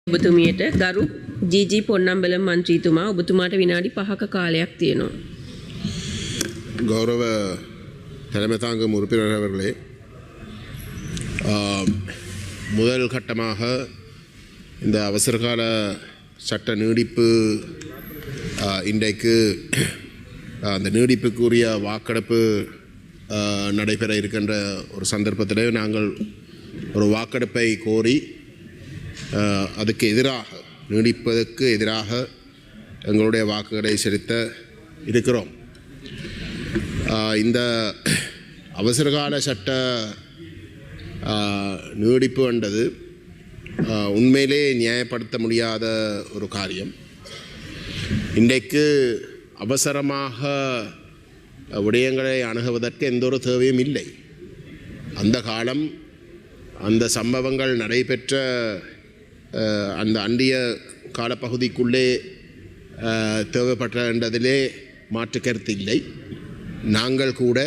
ඔබතුමියට ගරු ජීජී පොන්නම්බලම් මන්ත්‍රීතුමා ඔබතුමාට විනාඩි 5ක කාලයක් තියෙනවා. கௌரவ தலைமை தாங்கும் உறுப்பினர் அவர்களே, முதல் கட்டமாக இந்த அவசரகால சட்ட நீடிப்பு இன்றைக்கு அந்த நீடிப்புக்குரிய வாக்கெடுப்பு நடைபெற இருக்கின்ற ஒரு சந்தர்ப்பத்திலே நாங்கள் ஒரு வாக்கெடுப்பை கோரி அதுக்கு எதிராக நீடிப்பதற்கு எதிராக எங்களுடைய வாக்குகளை செலுத்த இருக்கிறோம். இந்த அவசரகால சட்ட நீடிப்பு என்றது உண்மையிலே நியாயப்படுத்த முடியாத ஒரு காரியம். இன்றைக்கு அவசரமாக விடயங்களை அணுகுவதற்கு எந்த ஒரு தேவையும் இல்லை. அந்த காலம் அந்த சம்பவங்கள் நடைபெற்ற அந்த அண்டிய காலப்பகுதிக்குள்ளே தேவைப்பட்டதிலே மாற்று கருத்து இல்லை. நாங்கள் கூட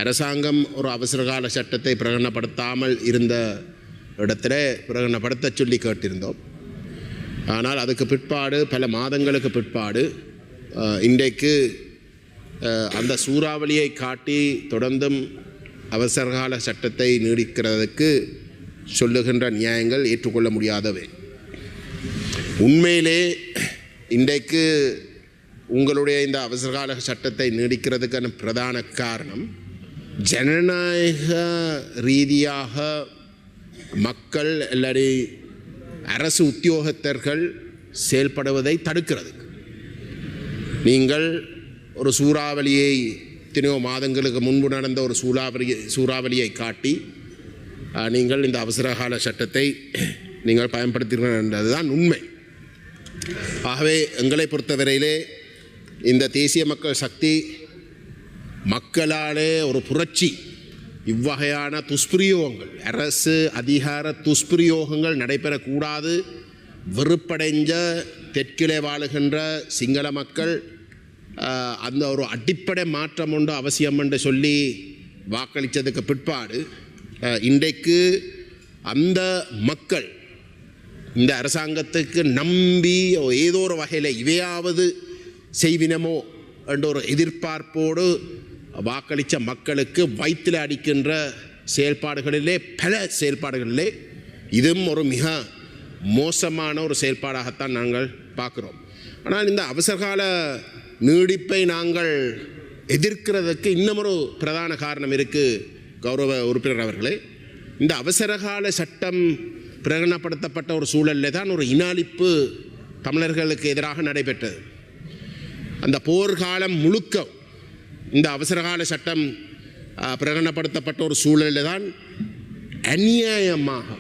அரசாங்கம் ஒரு அவசரகால சட்டத்தை பிரகடனப்படுத்தாமல் இருந்த இடத்துல பிரகடனப்படுத்த சொல்லி கேட்டிருந்தோம். ஆனால் அதுக்கு பிற்பாடு பல மாதங்களுக்கு பிற்பாடு இன்றைக்கு அந்த சூறாவளியை காட்டி தொடர்ந்தும் அவசரகால சட்டத்தை நீடிக்கிறதுக்கு சொல்லுகின்ற நியாயங்கள் ஏற்றுக்கொள்ள முடியாதவை. உண்மையிலே இன்றைக்கு உங்களுடைய இந்த அவசரகால சட்டத்தை நீடிக்கிறதுக்கான பிரதான காரணம் ஜனநாயக ரீதியாக மக்கள் அல்லது அரசு உத்தியோகத்தர்கள் செயல்படுவதை தடுக்கிறது. நீங்கள் ஒரு சூறாவளியை எத்தனையோ மாதங்களுக்கு முன்பு நடந்த ஒரு சூறாவளியை காட்டி நீங்கள் இந்த அவசரகால சட்டத்தை நீங்கள் பயன்படுத்துகிறீர்கள் என்றதுதான் உண்மை. ஆகவே எங்களை பொறுத்தவரையிலே இந்த தேசிய மக்கள் சக்தி மக்களாலே ஒரு புரட்சி, இவ்வகையான துஷ்பிரயோகங்கள், அரசு அதிகார துஷ்பிரயோகங்கள் நடைபெறக்கூடாது, வெறுப்படைஞ்ச தெற்கிலே வாழுகின்ற சிங்கள மக்கள் அந்த ஒரு அடிப்படை மாற்றம் ஒன்று அவசியம் என்று சொல்லி வாக்களித்ததுக்கு பிற்பாடு இன்றைக்கு அந்த மக்கள் இந்த அரசாங்கத்துக்கு நம்பி ஏதோ ஒரு வகையில் இவையாவது செய்வினமோ என்ற ஒரு எதிர்பார்ப்போடு வாக்களித்த மக்களுக்கு வயிற்றில் அடிக்கின்ற செயல்பாடுகளிலே பல செயல்பாடுகளிலே இதுவும் ஒரு மிக மோசமான ஒரு செயல்பாடாகத்தான் நாங்கள் பார்க்குறோம். ஆனால் இந்த அவசரகால நீடிப்பை நாங்கள் எதிர்க்கிறதுக்கு இன்னமொரு பிரதான காரணம் இருக்குது. கௌரவ உறுப்பினர் அவர்களே, இந்த அவசரகால சட்டம் பிரகடனப்படுத்தப்பட்ட ஒரு சூழலில் தான் ஒரு இனாளிப்பு தமிழர்களுக்கு எதிராக நடைபெற்றது. அந்த போர்க்காலம் முழுக்க இந்த அவசரகால சட்டம் பிரகடனப்படுத்தப்பட்ட ஒரு சூழலில் தான் அநியாயமாக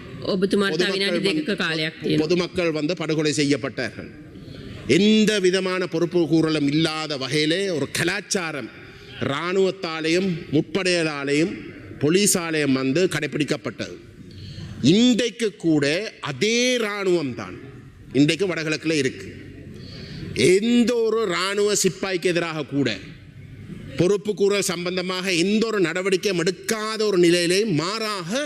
பொதுமக்கள் வந்து படுகொலை செய்யப்பட்டார்கள். எந்த விதமான பொறுப்பு கூறலும் இல்லாத வகையிலே ஒரு கலாச்சாரம் இராணுவத்தாலேயும் முற்படையாலேயும் போலீஸாலேயும் வந்து கடைப்பிடிக்கப்பட்டது. இன்றைக்கு கூட அதே இராணுவம் தான் இன்றைக்கு வடகிழக்கில் இருக்கு. எந்த ஒரு இராணுவ சிப்பாய்க்கு எதிராக கூட பொறுப்பு கூறல் சம்பந்தமாக எந்த ஒரு நடவடிக்கையும் எடுக்காத ஒரு நிலையிலே மாறாக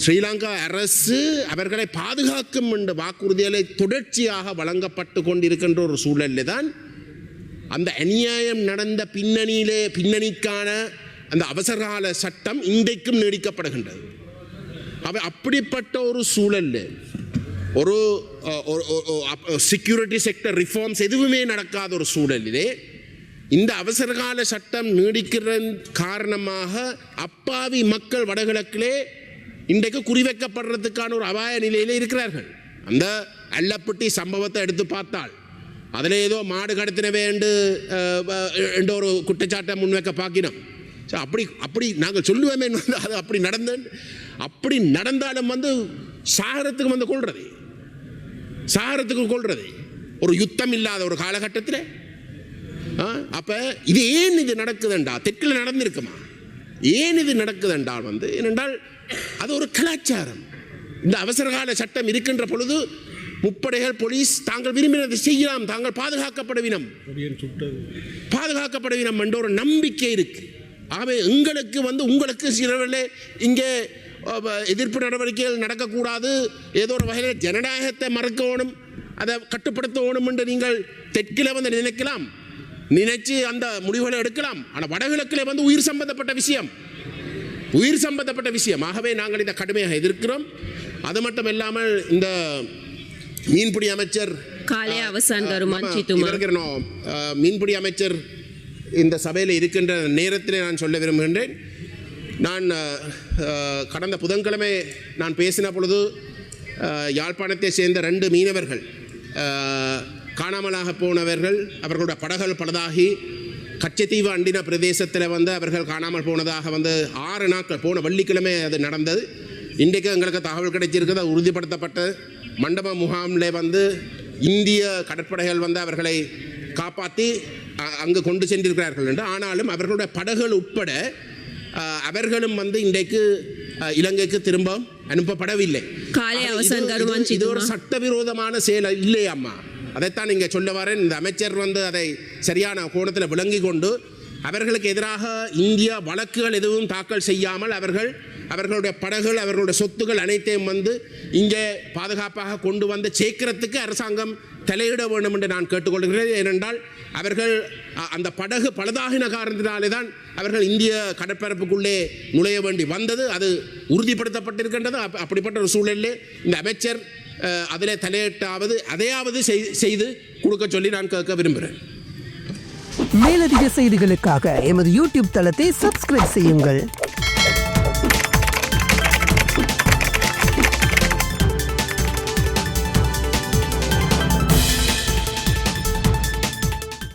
ஸ்ரீலங்கா அரசு அவர்களை பாதுகாக்கும் என்ற வாக்குறுதிகளை தொடர்ச்சியாக வழங்கப்பட்டு கொண்டிருக்கின்ற ஒரு சூழலில் தான் அந்த அநியாயம் நடந்த பின்னணிக்கான அந்த அவசரகால சட்டம் இன்றைக்கும் நீடிக்கப்படுகின்றது. அப்படிப்பட்ட ஒரு சூழலில் ஒரு செக்யூரிட்டி செக்டர் ரிஃபார்ம்ஸ் எதுவுமே நடக்காத ஒரு சூழலிலே இந்த அவசரகால சட்டம் நீடிக்கிற காரணமாக அப்பாவி மக்கள் வடகிழக்கிலே இன்றைக்கு குறிவைக்கப்படுறதுக்கான ஒரு அபாய நிலையில் இருக்கிறார்கள். அந்த அல்லப்பட்டி சம்பவத்தை எடுத்து பார்த்தால் அதில் ஏதோ மாடு கடத்தினவே என்ற ஒரு குற்றச்சாட்டை முன்வைக்க பார்க்கணும். ஸோ அப்படி நாங்கள் சொல்லுவோமே, அது அப்படி நடந்தாலும் வந்து சாகரத்துக்கு வந்து கொள்றது ஒரு யுத்தம் இல்லாத ஒரு காலகட்டத்தில். அப்போ இது ஏன் இது நடக்குதுண்டா, தெற்கில் நடந்திருக்குமா, ஏன் இது நடக்குதுண்டால் வந்து ஏனென்றால் அது ஒரு கலாச்சாரம். இந்த அவசரகால சட்டம் இருக்கின்ற பொழுது முப்படைகள் போலீஸ் தாங்கள் விரும்பினதை செய்யலாம், தாங்கள் பாதுகாக்கப்படுவினம் என்ற ஒரு நம்பிக்கை இருக்கு. ஆகவே எங்களுக்கு வந்து உங்களுக்கு சிலவர்களே இங்கே எதிர்ப்பு நடவடிக்கைகள் நடக்கக்கூடாது, ஏதோ ஒரு வகையில் ஜனநாயகத்தை மறக்கணும், அதை கட்டுப்படுத்தணும் என்று நீங்கள் தெற்கில் வந்து நினைக்கலாம், நினைச்சு அந்த முடிவுகளை எடுக்கலாம். ஆனால் வடகிழக்கில் வந்து உயிர் சம்பந்தப்பட்ட விஷயம். ஆகவே நாங்கள் இதை கடுமையாக எதிர்க்கிறோம். அது மட்டும் இல்லாமல் இந்த மீன்பிடி அமைச்சர் மீன்பிடி அமைச்சர் இந்த சபையில் இருக்கின்ற நேரத்தில் நான் சொல்ல விரும்புகின்றேன். நான் கடந்த புதன்கிழமை நான் பேசின பொழுது யாழ்ப்பாணத்தை சேர்ந்த 2 மீனவர்கள் காணாமலாக போனவர்கள், அவர்களுடைய படகுகள் பலதாகி கச்சத்தீவு அண்டின பிரதேசத்தில் வந்து அவர்கள் காணாமல் போனதாக வந்து 6 நாட்கள், போன வெள்ளிக்கிழமை அது நடந்தது. இன்றைக்கு எங்களுக்கு தகவல் கிடைச்சிருக்கிறது, அது உறுதிப்படுத்தப்பட்ட மண்டப முகாமில் வந்து இந்திய கடற்படைகள் வந்து அவர்களை காப்பாற்றி அங்கு கொண்டு சென்றிருக்கிறார்கள் என்று. ஆனாலும் அவர்களுடைய படகுகள் உட்பட அவர்களும் வந்து இன்றைக்கு இலங்கைக்கு திரும்ப அனுப்பப்படவில்லை. இது ஒரு சட்டவிரோதமான செயல் இல்லையாம்மா, அதைத்தான் இங்கே சொல்ல வரேன். இந்த அமைச்சர் வந்து அதை சரியான கோணத்தில் விளங்கி கொண்டு அவர்களுக்கு எதிராக இந்தியா வழக்குகள் எதுவும் தாக்கல் செய்யாமல் அவர்களுடைய படகுகள், அவர்களுடைய சொத்துக்கள் அனைத்தையும் வந்து இங்கே பாதுகாப்பாக கொண்டு வந்து சேர்க்கிறதுக்கு அரசாங்கம் தலையிட வேண்டும் என்று நான் கேட்டுக்கொள்கிறேன். ஏனென்றால் அவர்கள் அந்த படகு பழுதாகின காரணத்தினாலே தான் அவர்கள் இந்திய கடற்பரப்புக்குள்ளே நுழைய வேண்டி வந்தது. அது உறுதிப்படுத்தப்பட்டிருக்கின்றது. அப்படிப்பட்ட ஒரு சூழலிலே இந்த அமைச்சர் அதில் தலையிட்டாவது அதையாவது செய்து கொடுக்க சொல்லி நான் கேட்க விரும்புகிறேன். மேலதிக செய்திகளுக்காக எமது யூடியூப் தளத்தை சப்ஸ்கிரைப் செய்யுங்கள்.